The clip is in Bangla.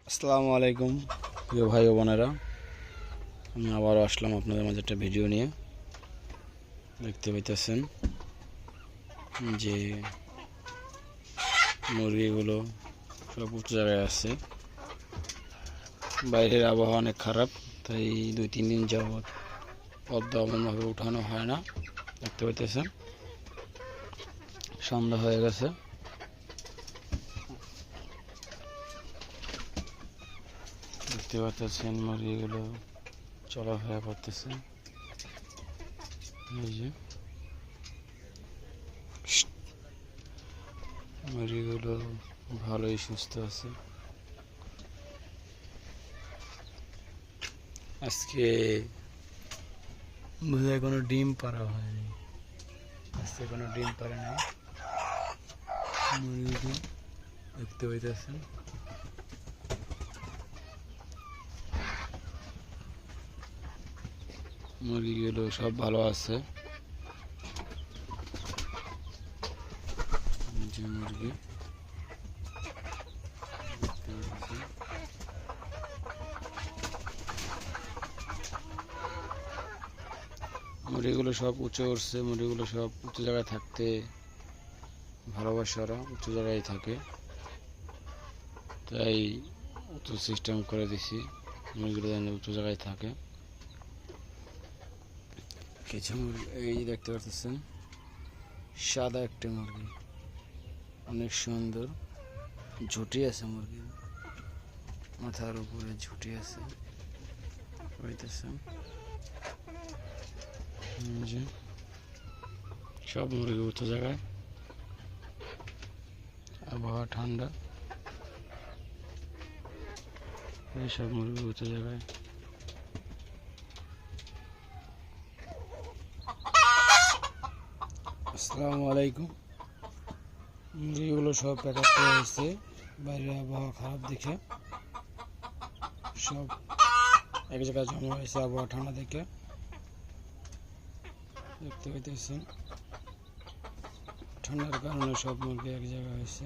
আসসালামু আলাইকুম প্রিয় ভাই ও বোনেরা, আমি আবারও আসলাম আপনাদের মাঝে একটা ভিডিও নিয়ে। দেখতে পাইতেছেন যে মুরগিগুলো সব উঁচু জায়গায় আছে। বাইরের আবহাওয়া অনেক খারাপ, তাই 2-3 দিন যাবৎ পদ্মা এমনভাবে উঠানো হয় না। দেখতে পাইতেছেন সন্ধ্যা হয়ে গেছে। দেখতে পাচ্ছেন মুরগিগুলো চলাফেরা করতেছে। এই যে মুরগিগুলো ভালোই সুস্থ আছে। আজকে বোধহয় কোনো ডিম পাড়া হয়নি, আজকে কোনো ডিম পাড়ে নাই মুরগিটি। দেখতে পাইতেছেন মুরগিগুলো সব ভালো আছে। যে মুরগি দেখতে পাচ্ছেন মুরগিগুলো সব উঁচু উঠছে। মুরগিগুলো সব উঁচু জায়গায় থাকতে ভালোবাসে, ওরা উঁচু জায়গায় থাকে, তাই উঁচু সিস্টেম করে দিছি মুরগিগুলো যেন উঁচু জায়গায় থাকে। কিছু মুরগি এই দেখতে পাচ্ছেন সাদা একটা মুরগি, অনেক সুন্দর ঝুঁটি আছে মুরগি, মাথার উপরে ঝুঁটি আছে। পাইতেছেন সব মুরগি উঁচু জায়গায়, আবহাওয়া ঠান্ডা, এইসব মুরগি উঁচু জায়গায়। আসসালামু আলাইকুম। মুরগিগুলো সব প্যাক আপ করা হয়েছে, বাইরের আবহাওয়া খারাপ দেখে সব এক জায়গায় জমা হয়েছে আবহাওয়া ঠান্ডা দেখে। দেখতে পাইতেছেন ঠান্ডার কারণে সব মুরগি এক জায়গায় হয়েছে।